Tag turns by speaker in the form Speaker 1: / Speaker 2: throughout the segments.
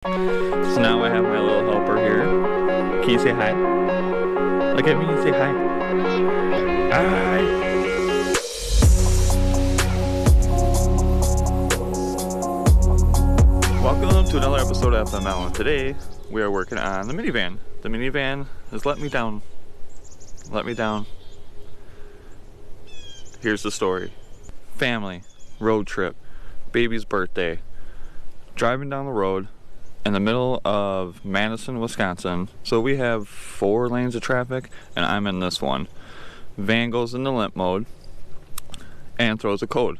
Speaker 1: So now I have my little helper here. Can you say hi? Look at me and say hi. Hi! Welcome to another episode of FML, and today we are working on the minivan. The minivan has let me down. Let me down. Here's the story. Family, road trip, baby's birthday, driving down the road in the middle of Madison, Wisconsin. So we have 4 lanes of traffic and I'm in this one. Van goes into limp mode and throws a code.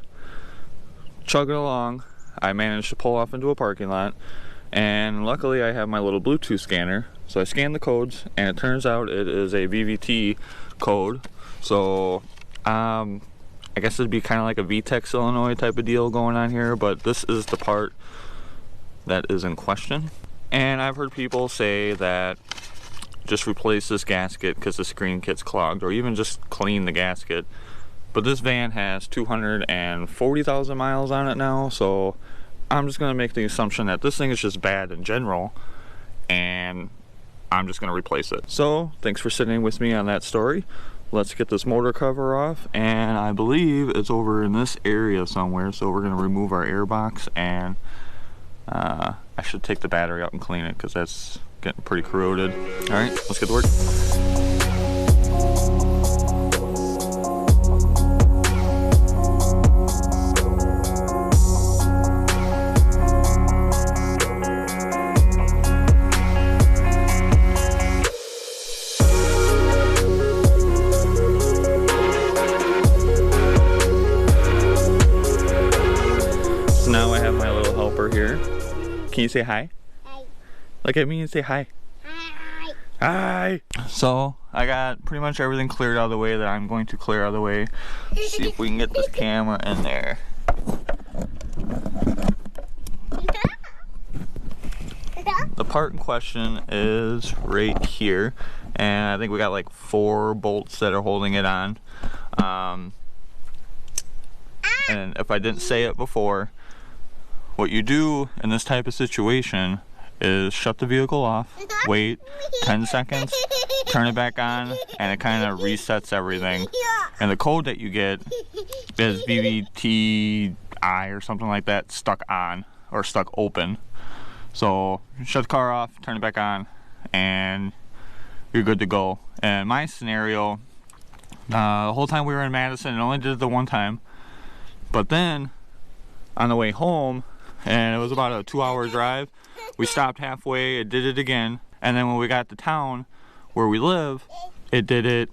Speaker 1: Chugging along, I managed to pull off into a parking lot, and luckily I have my little Bluetooth scanner. So I scan the codes and it turns out it is a VVT code. So I guess it'd be kind of like a VTEX Illinois type of deal going on here, but this is the part that is in question. And I've heard people say that just replace this gasket because the screen gets clogged, or even just clean the gasket. But this van has 240,000 miles on it now, so I'm just going to make the assumption that this thing is just bad in general, and I'm just going to replace it. So thanks for sitting with me on that story. Let's get this motor cover off, and I believe it's over in this area somewhere. So we're going to remove our air box, and I should take the battery out and clean it because that's getting pretty corroded. All right, let's get to work. So now I have my little helper here. Can you say hi?
Speaker 2: Hi.
Speaker 1: Look at me and say hi.
Speaker 2: Hi.
Speaker 1: Hi! So, I got pretty much everything cleared out of the way that I'm going to clear out of the way. Let's see if we can get this camera in there. The part in question is right here, and I think we got like 4 bolts that are holding it on. And if I didn't say it before, what you do in this type of situation is shut the vehicle off, wait 10 seconds, turn it back on, and it kind of resets everything. And the code that you get is VVTI or something like that, stuck on or stuck open. So shut the car off, turn it back on, and you're good to go. And my scenario, the whole time we were in Madison, it only did it the one time. But then on the way home, and it was about a 2-hour drive, we stopped halfway, it did it again, and then when we got to town where we live, it did it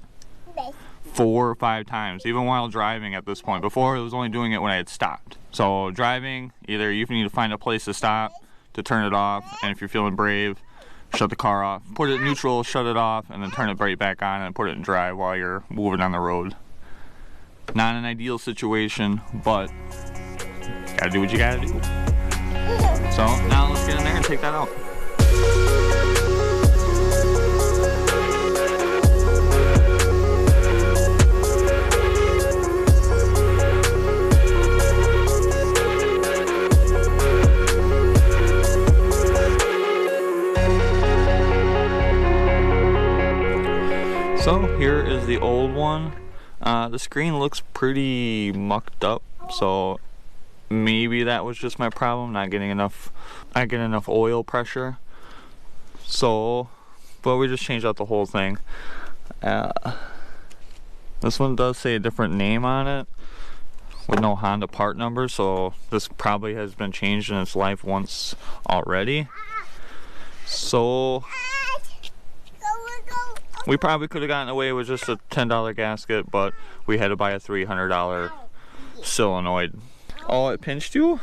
Speaker 1: 4 or 5 times, even while driving at this point. Before, it was only doing it when I had stopped. So driving, either you need to find a place to stop to turn it off, and if you're feeling brave, shut the car off, put it in neutral, shut it off, and then turn it right back on and put it in drive while you're moving on the road. Not an ideal situation, but gotta do what you gotta do. So now let's get in there and take that out. So here is the old one. The screen looks pretty mucked up, so maybe that was just my problem, not getting enough oil pressure. So, but we just changed out the whole thing. This one does say a different name on it with no Honda part number, so this probably has been changed in its life once already. So we probably could have gotten away with just a $10 gasket, but we had to buy a $300 solenoid. Oh, it pinched you?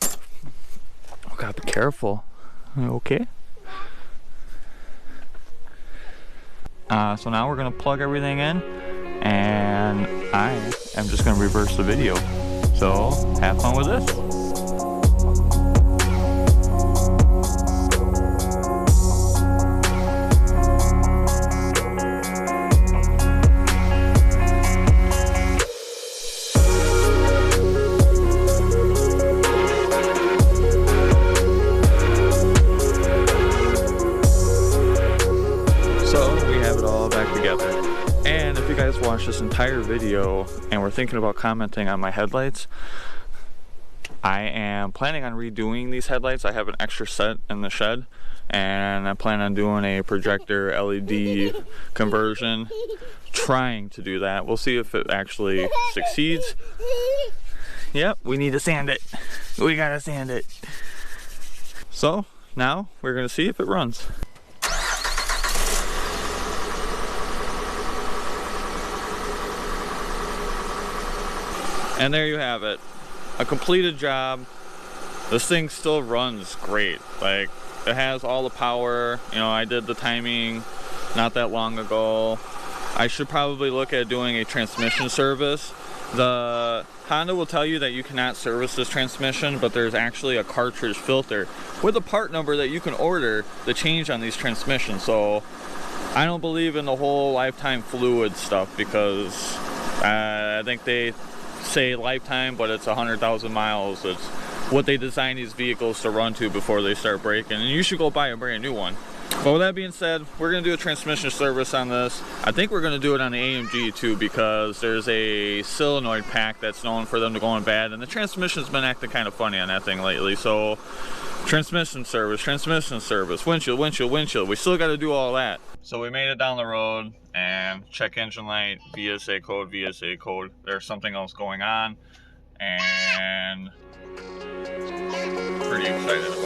Speaker 1: Oh God, be careful. Are you okay? So now we're gonna plug everything in, and I am just gonna reverse the video. So have fun with this. this entire video and were thinking about commenting on my headlights, I am planning on redoing these headlights. I have an extra set in the shed, and I plan on doing a projector LED conversion. Trying to do that. We'll see if it actually succeeds. Yep, we need to sand it. We gotta sand it. So now we're gonna see if it runs. And there you have it. A completed job. This thing still runs great. Like, it has all the power. You know, I did the timing not that long ago. I should probably look at doing a transmission service. The Honda will tell you that you cannot service this transmission, but there's actually a cartridge filter with a part number that you can order to change on these transmissions. So I don't believe in the whole lifetime fluid stuff, because I think they say lifetime, but it's 100,000 miles. It's what they design these vehicles to run to before they start breaking, and you should go buy a brand new one. But with that being said, we're going to do a transmission service on this. I think we're going to do it on the AMG too, because there's a solenoid pack that's known for them to going bad, and the transmission's been acting kind of funny on that thing lately. So transmission service, windshield, windshield. We still got to do all that. So we made it down the road, and check engine light, VSA code. There's something else going on, and pretty excited about it.